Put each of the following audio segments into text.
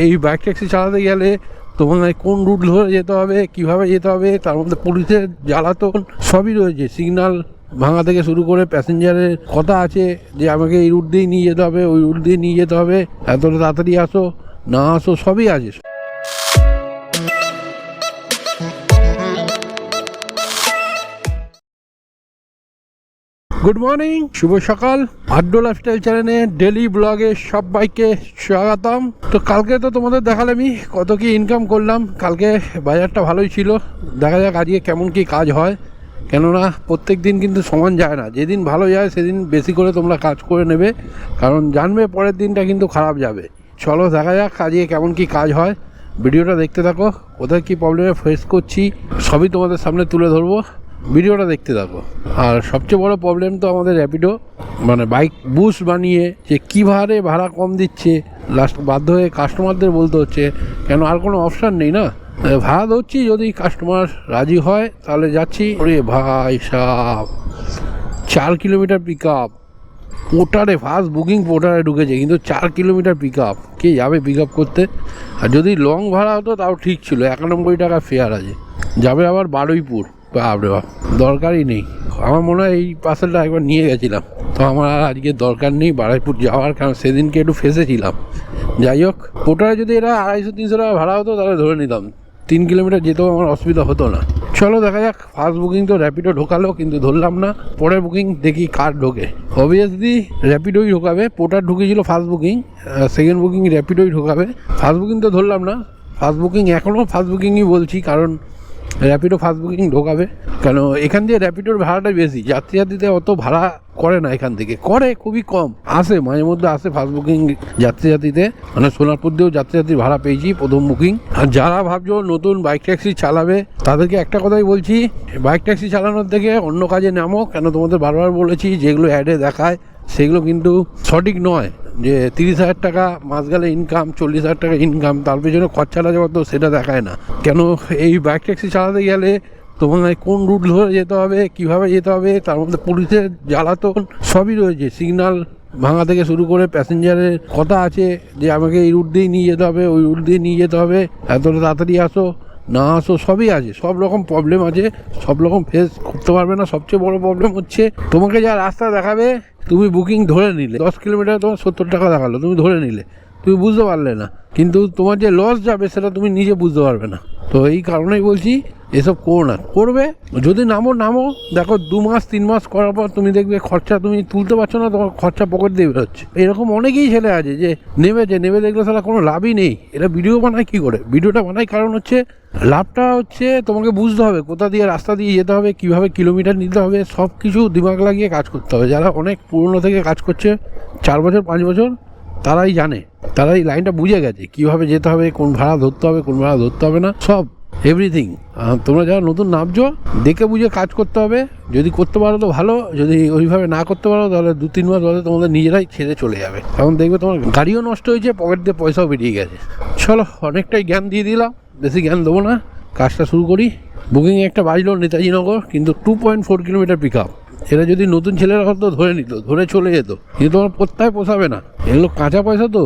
এই bike taxi চালাতে গেলে তোমার কোন রুট ধরে যেতে হবে, কীভাবে যেতে হবে, তার মধ্যে পুলিশের জ্বালাতন সবই রয়েছে। সিগন্যাল ভাঙা থেকে শুরু করে প্যাসেঞ্জারের কথা আছে যে আমাকে এই রুট দিয়ে নিয়ে যেতে হবে, ওই রুট দিয়ে নিয়ে যেতে হবে, এতটা তাড়াতাড়ি আসো না আসো সবই আছে। গুড মর্নিং, শুভ সকাল। আড্ডো লাইফস্টাইল চ্যানেলে ডেলি ব্লগে সবাইকে স্বাগতম। তো কালকে তো তোমাদের দেখালামই কত কি ইনকাম করলাম। কালকে বাজারটা ভালোই ছিল, দেখা যাক আজকে কেমন কি কাজ হয়। কেননা প্রত্যেক দিন কিন্তু সমান যায় না, যেদিন ভালো যায় সেদিন বেশি করে তোমরা কাজ করে নেবে, কারণ জানবে পরের দিনটা কিন্তু খারাপ যাবে। চলো দেখা যাক আজকে কেমন কি কাজ হয়। ভিডিওটা দেখতে থাকো, কোথায় কী প্রবলেমে ফেস করছি সবই তোমাদের সামনে তুলে ধরবো, ভিডিওটা দেখতে থাকো। আর সবচেয়ে বড় প্রবলেম তো আমাদের র্যাপিডো, মানে বাইক বুস বানিয়ে যে কী ভাড়ে ভাড়া কম দিচ্ছে, লাস্ট বাধ্য হয়ে কাস্টমারদের বলতে হচ্ছে, কেন আর কোনো অপশান নেই না। ভাড়া ধরছি, যদি কাস্টমার রাজি হয় তাহলে যাচ্ছি। ওরে ভাই সাহ, 4 কিলোমিটার পিক আপ পোর্টারে, ফার্স্ট বুকিং পোর্টারে ঢুকেছে, কিন্তু 4 কিলোমিটার পিক আপ কে যাবে পিক আপ করতে? আর যদি লং ভাড়া হতো তাও ঠিক ছিল, 91 টাকা ফেয়ার আছে, যাবে আবার বারুইপুর। বাপরে বাপ, দরকারই নেই। আমার মনে হয় এই পার্সেলটা একবার নিয়ে গেছিলাম, তো আমার আর আজকে দরকার নেই বারুইপুর যাওয়ার, কারণ সেদিনকে একটু ফেসেছিলাম। যাই হোক, পোর্টারে যদি এরা 250-300 টাকা ভাড়া হতো তাহলে ধরে নিতাম, 3 কিলোমিটার যেতেও আমার অসুবিধা হতো না। চলো দেখা যাক। ফার্স্ট বুকিং তো র্যাপিডো ঢোকালো, কিন্তু ধরলাম না। পরের বুকিং দেখি কার ঢোকে। অবভিয়াসলি র্যাপিডোই ঢোকাবে, পোর্টার ঢুকেছিল ফার্স্ট বুকিং, সেকেন্ড বুকিং র্যাপিডোই ঢোকাবে। ফার্স্ট বুকিং তো ধরলাম না, ফার্স্ট বুকিং এখনও ফার্স্ট বুকিংই বলছি, কারণ র্যাপিডো ফার্স্ট বুকিং ঢোকাবে। কেন এখান দিয়ে র্যাপিডোর ভাড়াটা বেশি, যাত্রীতে অত ভাড়া করে না, এখান থেকে করে খুবই কম, আসে মাঝে মধ্যে আসে ফার্স্ট বুকিং যাত্রীতে, মানে সোনারপুর দিয়েও যাত্রীর ভাড়া পেয়েছি প্রথম বুকিং। আর যারা ভাবছো নতুন বাইক ট্যাক্সি চালাবে তাদেরকে একটা কথাই বলছি, বাইক ট্যাক্সি চালানোর থেকে অন্য কাজে নামো। কেন তোমাদের বারবার বলেছি, যেগুলো অ্যাডে দেখায় সেগুলো কিন্তু সঠিক নয়। যে 30,000 টাকা মাস গেলে ইনকাম, 40,000 টাকা ইনকাম, তার পেছনে খরচাটা যাওয়া তো সেটা দেখায় না। কেন এই বাইক ট্যাক্সি চালাতে গেলে তোমার কোন রুট ধরে যেতে হবে, কীভাবে যেতে হবে, তার মধ্যে পুলিশের জ্বালাতন সবই রয়েছে। সিগন্যাল ভাঙা থেকে শুরু করে প্যাসেঞ্জারের কথা আছে যে আমাকে এই রুট দিয়ে নিয়ে যেতে হবে, ওই রুট দিয়ে নিয়ে যেতে হবে, এতটা তাড়াতাড়ি আসো না আসো সবই আছে। সব রকম প্রবলেম আছে, সব রকম ফেস করতে পারবে না। সবচেয়ে বড় প্রবলেম হচ্ছে, তোমাকে যা রাস্তা দেখাবে তুমি বুকিং ধরে নিলে, 10 কিলোমিটার তোমার 70 টাকা দেখালো, তুমি ধরে নিলে, তুমি বুঝতে পারলে না, কিন্তু তোমার যে লস যাবে সেটা তুমি নিজে বুঝতে পারবে না। তো এই কারণেই বলছি এসব করো না। করবে যদি নামো, দেখো 2 মাস 3 মাস করার পর তুমি দেখবে খরচা তুমি তুলতে পারছো না, তোমার খরচা পকেট দিয়ে বেরোচ্ছে। এরকম অনেকেই ছেলে আছে যে নেমে দেখলে তারা কোনো লাভই নেই। এরা ভিডিও বানায় কী করে? ভিডিওটা বানায় কারণ হচ্ছে লাভটা হচ্ছে তোমাকে বুঝতে হবে কোথা দিয়ে রাস্তা দিয়ে যেতে হবে, কীভাবে কিলোমিটার নিতে হবে, সব কিছু দিমাগ লাগিয়ে কাজ করতে হবে। যারা অনেক পুরনো থেকে কাজ করছে, 4 বছর 5 বছর, তারাই জানে, তারা এই লাইনটা বুঝে গেছে কীভাবে যেতে হবে, কোন ভাড়া ধরতে হবে, কোন ভাড়া ধরতে হবে না, সব এভরিথিং। তোমরা যারা নতুন নামছো দেখে বুঝে কাজ করতে হবে। যদি করতে পারো তো ভালো, যদি ওইভাবে না করতে পারো তাহলে 2-3 মাস বাদে তোমাদের নিজেরাই ছেড়ে চলে যাবে। তখন দেখবে তোমার গাড়িও নষ্ট হয়েছে, পকেট দিয়ে পয়সাও বেরিয়ে গেছে। চলো, অনেকটাই জ্ঞান দিয়ে দিলাম, বেশি জ্ঞান দেবো না, কাজটা শুরু করি। বুকিংয়ে একটা বাজলো নেতাজিনগর, কিন্তু 2.4 কিলোমিটার পিক আপ। এরা যদি নতুন ছেলেরা হতো ধরে নিত, ধরে চলে যেত, কিন্তু তোমার প্রত্যয় পোষাবে না। এগুলো কাঁচা পয়সা তো,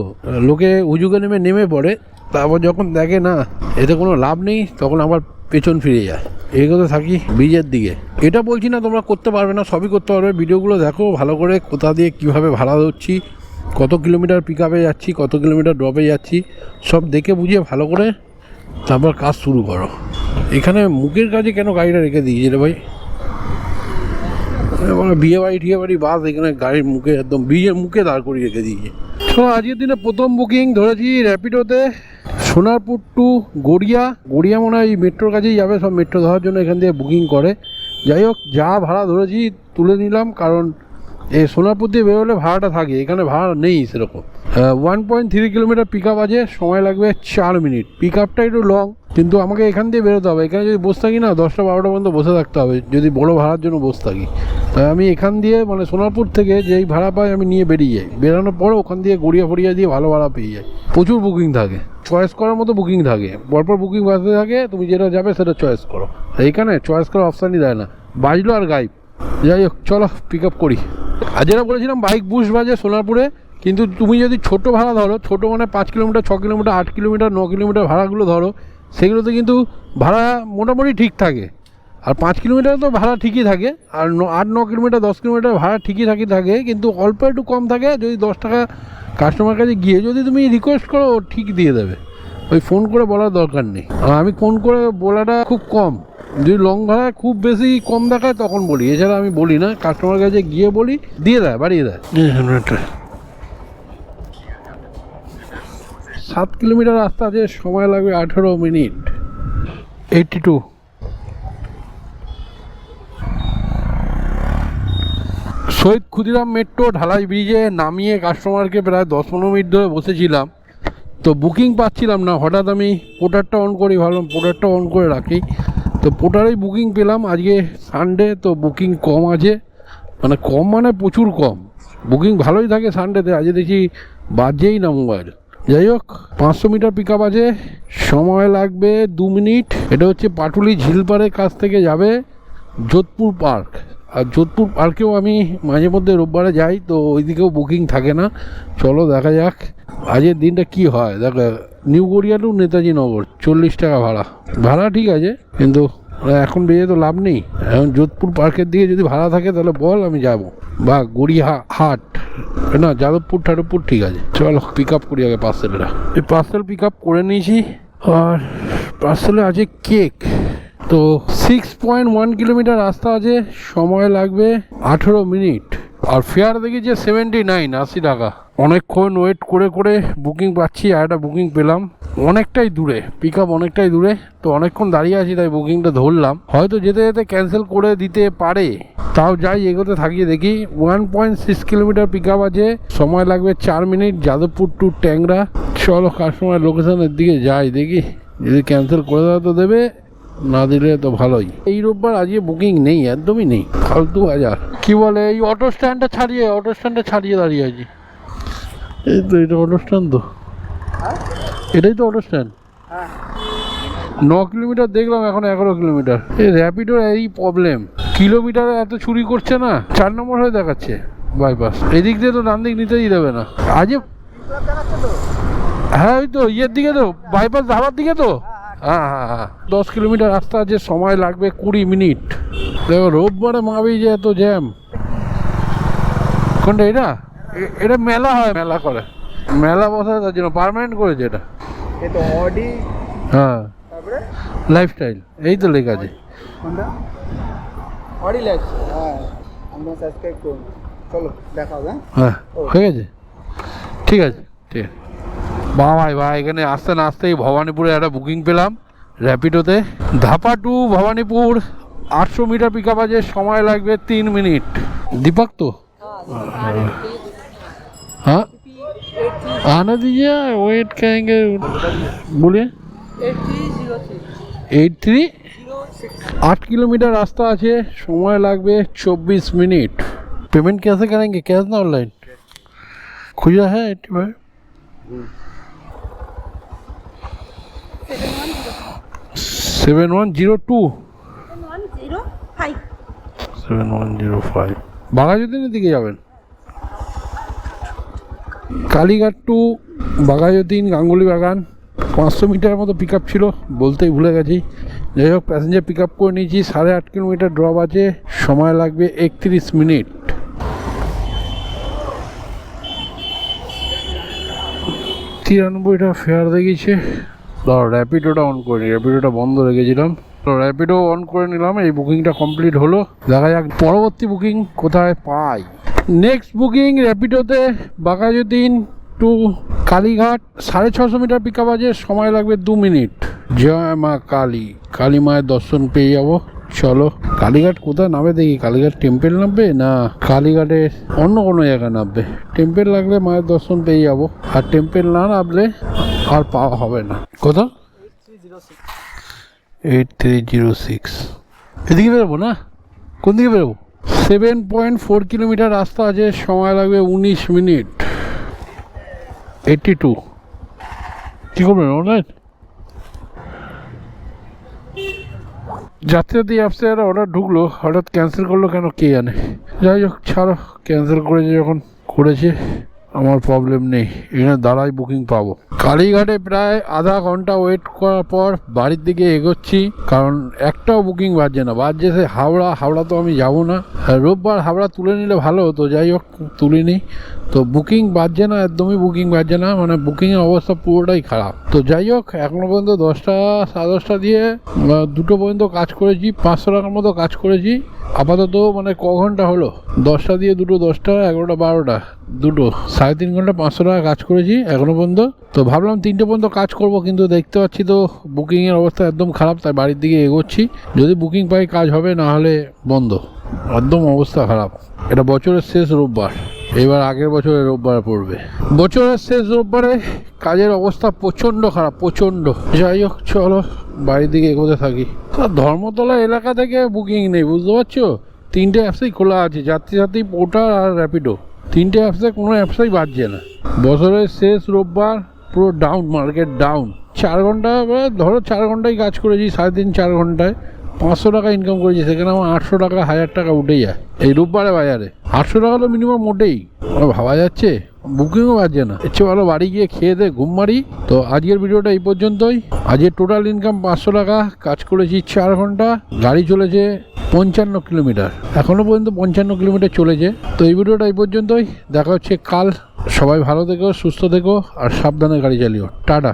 লোকে উজুকে নেমে পড়ে, তারপর যখন দেখে না এতে কোনো লাভ নেই, তখন আবার পেছন ফিরে যায়। এগোতে থাকি ব্রিজের দিকে। এটা বলছি না তোমরা করতে পারবে না, সবই করতে পারবে। ভিডিওগুলো দেখো ভালো করে, কোথা দিয়ে কীভাবে ভাড়া ধরছি, কত কিলোমিটার পিক আপে যাচ্ছি, কত কিলোমিটার ড্রপে যাচ্ছি, সব দেখে বুঝিয়ে ভালো করে তারপর কাজ শুরু করো। এখানে মুখের কাজে কেন গাড়িটা রেখে দিয়েছি রে ভাই? বিয়ে বাড়ি বাস এখানে গাড়ির মুখে, একদম ব্রিজের মুখে দাঁড় করিয়ে রেখে দিয়েছে। তো আজকের দিনে প্রথম বুকিং ধরেছি র্যাপিডোতে, সোনারপুর টু গড়িয়া মনে হয় মেট্রোর কাছেই যাবে, সব মেট্রো ধরার জন্য এখান থেকে বুকিং করে। যাই হোক, যা ভাড়া ধরেছি তুলে নিলাম, কারণ এই সোনারপুর দিয়ে বেরোলে ভাড়াটা থাকে, এখানে ভাড়া নেই সেরকম। 1.3 কিলোমিটার পিক আপ আছে, সময় লাগবে 4 মিনিট। পিক আপটা একটু লং, কিন্তু আমাকে এখান দিয়ে বেরোতে হবে। এখানে যদি বসে থাকি না 10টা-12টা পর্যন্ত বসে থাকতে হবে, যদি বড়ো ভাড়ার জন্য বসে থাকি। তাই আমি এখান দিয়ে, মানে সোনারপুর থেকে যেই ভাড়া পাই আমি নিয়ে বেরিয়ে যাই। বেরোনোর পরে ওখান দিয়ে গড়িয়া দিয়ে ভালো ভাড়া পেয়ে যাই। প্রচুর বুকিং থাকে, চয়েস করার মতো বুকিং থাকে, পরপর বুকিং বাজতে থাকে, তুমি যেটা যাবে সেটা চয়েস করো। এইখানে চয়েস করার অপশানই দেয় না, বাজলো আর গাইব। যাই হোক, চলো পিক আপ করি। আর যেটা বলেছিলাম বাইক বুশ বাজে সোনারপুরে, কিন্তু তুমি যদি ছোট ভাড়া ধরো, ছোটো মানে 5 কিলোমিটার, 6 কিলোমিটার, 8 কিলোমিটার, 9 কিলোমিটার ভাড়াগুলো ধরো, সেগুলোতে কিন্তু ভাড়া মোটামুটি ঠিক থাকে। আর 5 কিলোমিটার তো ভাড়া ঠিকই থাকে, আর 8-9 কিলোমিটার, 10 কিলোমিটার ভাড়া ঠিকই থাকে, কিন্তু অল্প একটু কম থাকে। যদি 10 টাকা কাস্টমার কাছে গিয়ে যদি তুমি রিকোয়েস্ট করো, ও ঠিক দিয়ে দেবে, ওই ফোন করে বলার দরকার নেই। আর আমি ফোন করে বলাটা খুব কম, যদি লং ভাড়া খুব বেশি কম দেখায় তখন বলি, এছাড়া আমি বলি না। কাস্টমার কাছে গিয়ে বলি, দিয়ে দেয়, বাড়িয়ে দেয়। 7 কিলোমিটার রাস্তা আছে, সময় লাগবে 18 মিনিট। 82। শহীদ ক্ষুদিরাম মেট্রো ঢালাই ব্রিজে নামিয়ে কাস্টমারকে প্রায় 10-15 মিনিট ধরে বসেছিলাম, তো বুকিং পাচ্ছিলাম না। হঠাৎ আমি পোর্টারটা অন করি, ভাবলাম পোর্টারটা অন করে রাখি, তো পোর্টারেই বুকিং পেলাম। আজকে সানডে, তো বুকিং কম আছে, মানে কম মানে প্রচুর কম। বুকিং ভালোই থাকে সানডেতে, আজকে দেখি বাজছেই না মোবাইল। যাই হোক, 500 মিটার পিক আপ আছে, সময় লাগবে 2 মিনিট। এটা হচ্ছে পাটুলি ঝিলপাড়ের কাছ থেকে যাবে যোধপুর পার্ক। আর যোধপুর পার্কেও আমি মাঝে মধ্যে রোববারে যাই, তো ওই দিকেও বুকিং থাকে না। চলো দেখা যাক আজকের দিনটা কি হয়। দেখো, নিউ গড়িয়া টু নেতাজি নগর 40 টাকা ভাড়া। ভাড়া ঠিক আছে, কিন্তু এখন বেরিয়ে তো লাভ নেই। এখন যোধপুর পার্কের দিকে যদি ভাড়া থাকে তাহলে বল, আমি যাব। বা গড়িয়া হাট, না যাদবপুর ঠাদবপুর, ঠিক আছে। চলো পিক আপ করি আগে পার্সেলটা। এই পার্সেল পিক আপ করে নিয়েছি, আর পার্সেলে আছে কেক। তো 6.1 কিলোমিটার রাস্তা আছে, সময় লাগবে 18 মিনিট। আর ফেয়ার দেখেছি 79, 80 টাকা। অনেকক্ষণ ওয়েট করে করে বুকিং পাচ্ছি, আর একটা বুকিং পেলাম। অনেকটাই দূরে, পিক আপ অনেকটাই দূরে, তো অনেকক্ষণ দাঁড়িয়ে আছি, তাই বুকিংটা ধরলাম। হয়তো যেতে যেতে ক্যান্সেল করে দিতে পারে, তাও যাই এগোতে থাকি। দেখি 1.6 কিলোমিটার পিক আপ আছে, সময় লাগবে 4 মিনিট, যাদবপুর টু ট্যাংরা। চলো কাস্টমার লোকেশনের দিকে যাই, দেখি যদি ক্যান্সেল করে দেওয়া তো দেবে, না দিলে তো ভালোই। এই রোববার আজকে বুকিং নেই, একদমই নেই, ফালতু বাজার। কি বলে, এই অটো স্ট্যান্ডটা ছাড়িয়ে দাঁড়িয়ে আছি। এই তো এটা অটো স্ট্যান্ড, তো এটাই তো অটো স্ট্যান্ড। 9 কিলোমিটার দেখলাম, এখন 11 কিলোমিটার। এই র্যাপিডোর এই প্রবলেম, কিলোমিটার এত চুরি করছে না। 4 নম্বর হয়ে দেখাচ্ছে বাইপাস, এদিক দিয়ে তো ডান দিক নিতেই দেবে না আজকে। হ্যাঁ ওই তো ইয়ের দিকে, তো বাইপাস ধাবার দিকে তো। হ্যাঁ হ্যাঁ হ্যাঁ, 10 কিলোমিটার রাস্তা আছে, সময় লাগবে 20 মিনিট। দেখো রোববারে মাবি যে এত জ্যাম। কোনটা এটা? এটা মেলা হয়, মেলা করে, মেলা বসে, তার জন্য পার্মানেন্ট করেছে এটা। হ্যাঁ, লাইফস্টাইল, এই তো লেখা আছে। হ্যাঁ হয়ে গেছে, ঠিক আছে ঠিক আছে। ভাই এখানে আসতে না আসতেই ভবানীপুরে একটা বুকিং পেলাম র্যাপিডোতে। Dhapa to Bhabanipur 800 metre pick up আছে, সময় লাগবে 3 মিনিট। দীপক তো हाँ आना दीजिए, वेट करेंगे। बोलिए 83 8 किलोमीटर रास्ता আছে, সময় লাগবে 24 মিনিট। पेमेंट कैसे करेंगे, कैश ना ऑनलाइन? खुजा है 85 7102 7105। বাঘাযতীনের দিকে যাবেন, কালীঘাট টু বাঘাযতীন গাঙ্গুলি বাগান। 500 মিটার মতো পিক আপ ছিল, বলতেই ভুলে গেছি। যাই হোক, প্যাসেঞ্জার পিক আপ করে নিয়েছি। 8.5 কিলোমিটার ড্রপ আছে, সময় লাগবে 31 মিনিট। 93 টাকা ফেয়ার দেখিয়েছে। ধর র্যাপিডোটা অন করে, র্যাপিডোটা বন্ধ রেখেছিলাম, তো র্যাপিডো অন করে নিলাম। এই বুকিংটা কমপ্লিট হলো, দেখা যাক পরবর্তী বুকিং কোথায় পাই। নেক্সট বুকিং র্যাপিডোতে Baghajatin to Kalighat, 650 metre pick up আছে, সময় লাগবে 2 মিনিট। জয় মা কালী, কালী মায়ের দর্শন পেয়ে যাবো। চলো কালীঘাট কোথায় নামবে দেখি, কালীঘাট টেম্পেল নামবে না কালীঘাটের অন্য কোনো জায়গায় নামবে। টেম্পেল লাগলে মায়ের দর্শন পেয়ে যাবো, আর টেম্পেল না নামলে আর পাওয়া হবে না। কোথা? 8306। এদিকে বেরোবো না, কোন দিকে বেরোবো? 7.4 কিলোমিটার রাস্তা আছে, সময় লাগবে 19 মিনিট। 82 কী করবেন অনলাইন? যাত্রী অ্যাপসে একটা অর্ডার ঢুকলো, হঠাৎ ক্যান্সেল করলো কেন কে জানে। যাই হোক ছাড়ো, ক্যান্সেল করেছে যখন করেছে, আমার প্রবলেম নেই, এখানে দাঁড়াই বুকিং পাবো। কালীঘাটে প্রায় আধা ঘন্টা ওয়েট করার পর বাড়ির দিকে এগোচ্ছি, কারণ একটাও বুকিং বাজছে না। বাজছে সে হাওড়া তো আমি যাবো না। রোববার হাওড়া তুলে নিলে ভালো হতো, যাই হোক তুলিনি। তো বুকিং বাজছে না, একদমই বুকিং বাজছে না, মানে বুকিংয়ের অবস্থা পুরোটাই খারাপ। তো যাই হোক, এখনো পর্যন্ত 10টা 10:30 দিয়ে 2টো পর্যন্ত কাজ করেছি, 500 টাকার মতো কাজ করেছি আপাতত। মানে ক ঘন্টা হলো? 10টা দিয়ে 2টো, 10টা 11টা 12টা 2টো 3.5 ঘন্টা 500 টাকা কাজ করেছি এখনো পর্যন্ত। তো ভাবলাম 3টে পর্যন্ত কাজ করব, কিন্তু দেখতে পাচ্ছি তো বুকিংয়ের অবস্থা একদম খারাপ, তাই বাড়ির দিকে এগোচ্ছি। যদি বুকিং পাই কাজ হবে, না হলে বন্ধ। একদম অবস্থা খারাপ। এটা বছরের শেষ রোববার, এবার আগের বছরের রোববার পড়বে। বছরের শেষ রোববারে কাজের অবস্থা প্রচণ্ড খারাপ, প্রচণ্ড। যাই হোক, চলো বাড়ির দিকে এগোতে থাকি। ধর্মতলা এলাকা থেকে বুকিং নেই, বুঝতে পারছো? 3টে অ্যাপসই খোলা আছে, যাত্রী পোর্টাল আর র্যাপিডো। 3টে অ্যাপসে কোনো অ্যাপসই বাজছে না। বছরের শেষ রোববার, পুরো ডাউন, মার্কেট ডাউন। 4 ঘন্টা, ধরো 4 ঘন্টায় কাজ করেছি, 3.5 4 ঘন্টায় 500 টাকা ইনকাম করেছি। সেখানে আমার 800 টাকা 1000 টাকা উঠে যায় এই রোববারে বাজারে। 800 টাকা তো মিনিমাম ওঠেই, ভাবা যাচ্ছে। বুকিংও বাজছে না, ইচ্ছে ভালো বাড়ি গিয়ে খেয়ে দে ঘুম মারি। তো আজকের ভিডিওটা এই পর্যন্তই। আজকের টোটাল ইনকাম 500 টাকা, কাজ করেছি 4 ঘন্টা, গাড়ি চলেছে 55 কিলোমিটার, এখনো পর্যন্ত 55 কিলোমিটার চলেছে। তো এই ভিডিওটা এই পর্যন্তই, দেখা হচ্ছে কাল। সবাই ভালো থেকো, সুস্থ থেকো আর সাবধানে গাড়ি চালিও। টাটা।